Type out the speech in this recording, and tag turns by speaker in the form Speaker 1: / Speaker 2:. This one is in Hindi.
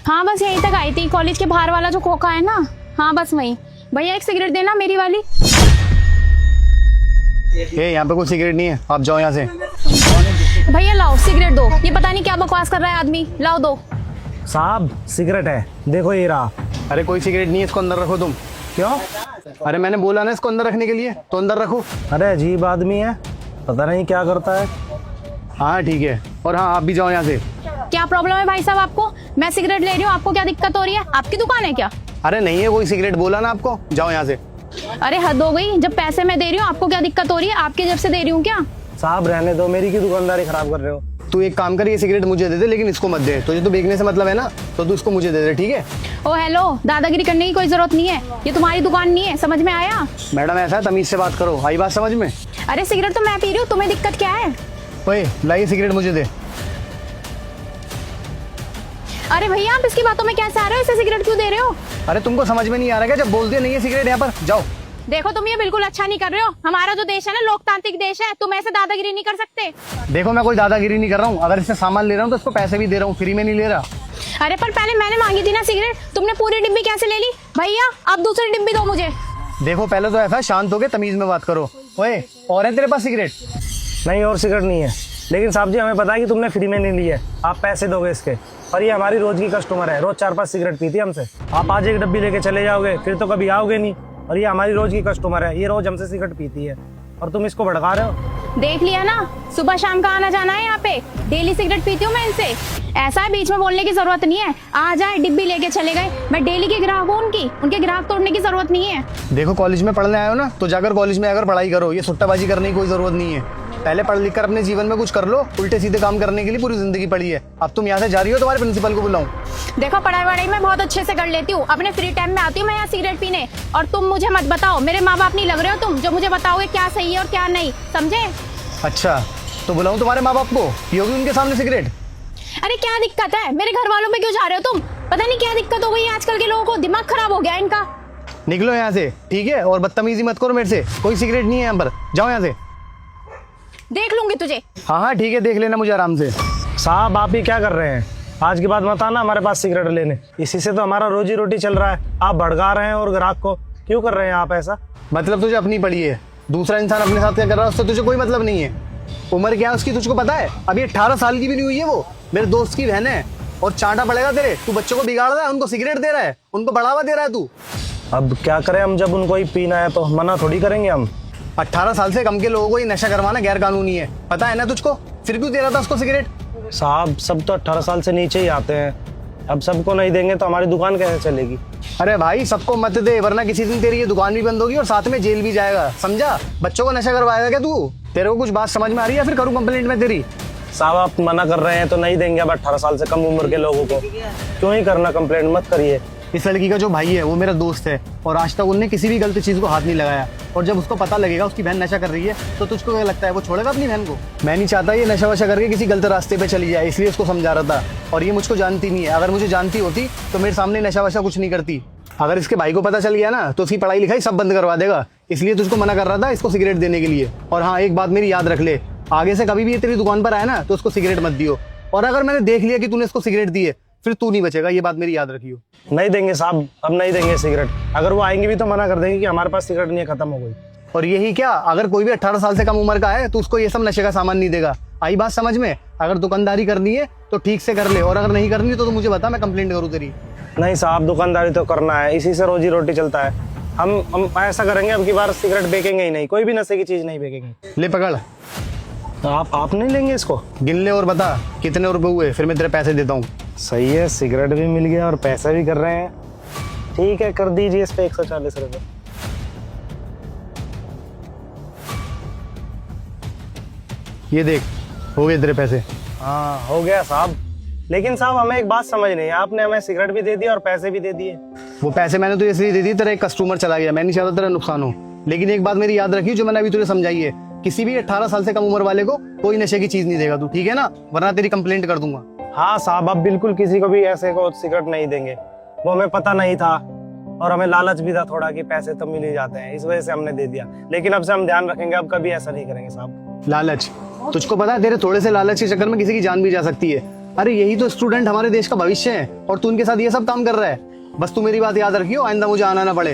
Speaker 1: हाँ बस यहीं तक आई थी, कॉलेज के बाहर वाला जो खोखा है ना, हाँ बस वहीं। भैया एक सिगरेट देना मेरी वाली।
Speaker 2: ये यहाँ पे कोई सिगरेट नहीं है, आप जाओ यहाँ से।
Speaker 1: भैया लाओ सिगरेट दो, ये पता नहीं क्या बकवास कर रहा है आदमी, लाओ दो।
Speaker 3: साहब सिगरेट है, देखो ये रहा।
Speaker 2: अरे कोई सिगरेट नहीं है, इसको अंदर रखो तुम।
Speaker 3: क्यों?
Speaker 2: अरे मैंने बोला ना इसको अंदर रखने के लिए, तो अंदर रखो।
Speaker 3: अरे अजीब आदमी है, पता नहीं क्या करता है।
Speaker 2: हाँ ठीक है, और हाँ आप भी जाओ यहाँ से।
Speaker 1: क्या प्रॉब्लम है भाई साहब आपको? मैं सिगरेट ले रही हूँ, आपको क्या दिक्कत हो रही है? आपकी दुकान है क्या?
Speaker 2: अरे नहीं है कोई सिगरेट, बोला ना आपको, जाओ यहाँ से।
Speaker 1: अरे हद हो गई, जब पैसे मैं दे रही हूँ आपको क्या दिक्कत हो रही है? आपकी जेब से दे रही हूँ क्या?
Speaker 3: साहब रहने दो, मेरी की दुकानदारी खराब कर रहे हो।
Speaker 2: तू एक काम कर, ये सिगरेट मुझे दे दे, लेकिन इसको मत दे। तुझे तो बेचने से मतलब है ना, तो तू इसको मुझे दे दे, ठीक है?
Speaker 1: ओ हेलो, दादागिरी करने की कोई जरूरत नहीं है, ये तुम्हारी दुकान नहीं है, समझ में आया?
Speaker 2: मैडम ऐसा है, तमीज से बात करो, आई बात समझ में?
Speaker 1: अरे सिगरेट तो मैं पी रही हूँ, तुम्हें दिक्कत क्या है?
Speaker 2: ओए लाइए सिगरेट मुझे दे।
Speaker 1: अरे भैया आप इसकी बातों में कैसे आ रहे हो? इसे सिगरेट क्यों दे रहे हो?
Speaker 2: अरे तुमको समझ में नहीं आ रहा क्या? जब बोलते नहीं है सिगरेट यहाँ पर, जाओ।
Speaker 1: देखो तुम ये बिल्कुल अच्छा नहीं कर रहे हो, हमारा जो देश है ना लोकतांत्रिक देश है, तुम ऐसे दादागिरी नहीं कर सकते।
Speaker 2: देखो मैं कोई दादागिरी नहीं कर रहा हूँ, अगर इससे सामान ले रहा हूँ तो इसको पैसे भी दे रहा हूँ, फ्री में नहीं ले रहा।
Speaker 1: अरे पर पहले मैंने मांगी थी ना सिगरेट, तुमने पूरी डिब्बी कैसे ले ली? भैया आप दूसरी डिब्बी दो मुझे।
Speaker 2: देखो पहले तो ऐसा शांत हो के तमीज में बात करो। ओए और है तेरे पास सिगरेट?
Speaker 3: नहीं और सिगरेट नहीं है, लेकिन साहब जी हमें पता है कि तुमने फ्री में नहीं ली है, आप पैसे दोगे इसके। और ये हमारी रोज की कस्टमर है, रोज 4-5 सिगरेट पीती है हमसे। आप आज एक डब्बी लेके चले जाओगे, फिर तो कभी आओगे नहीं। और ये हमारी रोज की कस्टमर है, ये रोज हमसे सिगरेट पीती है, और तुम इसको भड़का रहे हो।
Speaker 1: देख लिया ना, सुबह शाम का आना जाना है यहाँ पे, डेली सिगरेट पीती हूँ मैं इनसे। ऐसा है बीच में बोलने की जरूरत नहीं है, आ जाए डिब्बी लेके चले गए, मैं डेली की ग्राहक हूँ उनकी, उनके ग्राहक तोड़ने की जरूरत नहीं है।
Speaker 2: देखो कॉलेज में पढ़ने आए हो ना, तो जाकर कॉलेज में आकर पढ़ाई करो, ये सुट्टाबाजी करने की कोई जरूरत नहीं है। पहले पढ़ लिख कर अपने जीवन में कुछ कर लो, उल्टे सीधे काम करने के लिए पूरी जिंदगी पड़ी है। अब तुम यहाँ से जा रही हो, तुम्हारे प्रिंसिपल को बुलाऊं?
Speaker 1: देखो पढ़ाई वढ़ाई मैं बहुत अच्छे से कर लेती हूँ, अपने फ्री टाइम में आती हूँ मैं यहाँ सिगरेट पीने, और तुम मुझे मत बताओ, मेरे माँ बाप नहीं लग रहे हो तुम, जो मुझे बताओगे क्या सही है और क्या नहीं, समझे?
Speaker 2: अच्छा तो बुलाऊं तुम्हारे माँ बाप को, पियोगी उनके सामने सिगरेट?
Speaker 1: अरे क्या दिक्कत है, मेरे घर वालों पे क्यों जा रहे हो तुम? पता नहीं क्या दिक्कत हो गई है आजकल के लोगों को, दिमाग खराब हो गया है इनका।
Speaker 2: निकलो यहाँ से, ठीक है? और बदतमीजी मत करो मेरे से, कोई सिगरेट नहीं है यहाँ पर, जाओ यहाँ से।
Speaker 1: देख लूंगी तुझे।
Speaker 2: हाँ हाँ ठीक है, देख लेना मुझे आराम से।
Speaker 3: साहब आप ही क्या कर रहे हैं? आज के बाद मत आना हमारे पास सिगरेट लेने, इसी से तो हमारा रोजी रोटी चल रहा है। आप भड़का रहे हैं और ग्राहक को, क्यों कर रहे हैं आप ऐसा?
Speaker 2: मतलब तुझे अपनी पड़ी है, दूसरा इंसान अपने साथ क्या कर रहा है उससे तुझे कोई मतलब नहीं है। उम्र क्या है उसकी तुझको पता है? अभी 18 साल की भी नहीं हुई है वो, मेरे दोस्त की बहन है। और चांटा पड़ेगा तेरे, तू बच्चों को बिगाड़ रहा है, उनको सिगरेट दे रहा है, उनको बढ़ावा दे रहा है तू।
Speaker 3: अब क्या करें हम, जब उनको ही पीना है तो मना थोड़ी करेंगे हम।
Speaker 2: 18 साल से कम के लोगों को ये नशा करवाना गैर कानूनी है, पता है ना तुझको? फिर क्यों दे रहा था उसको सिगरेट?
Speaker 3: साहब सब तो 18 साल से नीचे ही आते हैं, अब सबको नहीं देंगे तो हमारी दुकान कैसे चलेगी?
Speaker 2: अरे भाई सबको मत दे, वरना किसी दिन तेरी ये दुकान भी बंद होगी और साथ में जेल भी जाएगा, समझा? बच्चों को नशा करवाएगा क्या तू? तेरे को कुछ बात समझ में आ रही है? फिर करूँ कंप्लेंट में तेरी?
Speaker 3: साहब आप मना कर रहे हैं तो नहीं देंगे अब 18 साल से कम उम्र के लोगों को, क्यों ही करना कंप्लेंट, मत करिए।
Speaker 2: इस लड़की का जो भाई है वो मेरा दोस्त है, और आज तक उन्होंने किसी भी गलत चीज को हाथ नहीं लगाया। और जब उसको पता लगेगा उसकी बहन नशा कर रही है, तो तुझको क्या लगता है वो छोड़ेगा अपनी बहन को? मैं नहीं चाहता ये नशा वशा करके किसी गलत रास्ते पे चली जाए, इसलिए उसको समझा रहा था। और ये मुझको जानती नहीं है, अगर मुझे जानती होती तो मेरे सामने नशा वशा कुछ नहीं करती। अगर इसके भाई को पता चल गया ना तो उसकी पढ़ाई लिखाई सब बंद करवा देगा, इसलिए तुझको मना कर रहा था इसको सिगरेट देने के लिए। और हाँ एक बात मेरी याद रख ले, आगे से कभी भी ये तेरी दुकान पर आए ना तो उसको सिगरेट मत दियो, और अगर मैंने देख लिया कि तूने इसको सिगरेट दी है फिर तू नहीं बचेगा, ये बात मेरी याद रखियो।
Speaker 3: नहीं देंगे साहब, अब नहीं देंगे सिगरेट, अगर वो आएंगे भी तो मना कर देंगे कि हमारे पास सिगरेट नहीं है, खत्म हो गई।
Speaker 2: और यही क्या, अगर कोई भी 18 साल से कम उम्र का है तो उसको ये सब नशे का सामान नहीं देगा। आई बात समझ में? अगर दुकानदारी करनी है तो ठीक से कर ले, और अगर नहीं करनी तो मुझे बता, मैं कंप्लेंट करूँ तेरी।
Speaker 3: नहीं साहब दुकानदारी तो करना है, इसी से रोजी रोटी चलता है। हम ऐसा करेंगे, अब की बार सिगरेट बेचेंगे ही नहीं, कोई भी नशे की चीज नहीं बेचेंगे।
Speaker 2: ले पकड़।
Speaker 3: तो आप नहीं लेंगे इसको?
Speaker 2: गिन ले और बता कितने रुपए हुए, फिर मैं तेरे पैसे देता हूँ।
Speaker 3: सही है, सिगरेट भी मिल गया और पैसा भी कर रहे हैं। ठीक है कर दीजिए इस पे 140 रुपये।
Speaker 2: ये देख हो गए तेरे पैसे।
Speaker 3: हाँ हो गया साहब, लेकिन साहब हमें एक बात समझ नहीं है, आपने हमें सिगरेट भी दे दिया और पैसे भी दे दिए।
Speaker 2: वो पैसे मैंने तुझे इसलिए दे दिए, तेरा एक कस्टमर चला गया, मैं नहीं चाहता तेरा नुकसान हो। लेकिन एक बात मेरी याद रखी जो मैंने अभी तुझे समझाई है, किसी भी 18 साल से कम उम्र वाले को कोई नशे की चीज नहीं देगा तू, ठीक है ना? वरना तेरी कंप्लेंट कर दूंगा।
Speaker 3: हाँ साहब, अब बिल्कुल किसी को भी ऐसे को सिगरेट नहीं देंगे, वो हमें पता नहीं था और हमें लालच भी था थोड़ा कि पैसे तो मिल ही जाते हैं, इस वजह से हमने दे दिया। लेकिन अब से हम ध्यान रखेंगे, अब कभी ऐसा नहीं करेंगे साहब।
Speaker 2: लालच? तुझको पता है तेरे थोड़े से लालच के चक्कर में किसी की जान भी जा सकती है। अरे यही तो स्टूडेंट हमारे देश का भविष्य है और तू उनके साथ ये सब काम कर रहा है। बस तू मेरी बात याद रखियो, आइंदा मुझे आना ना पड़े।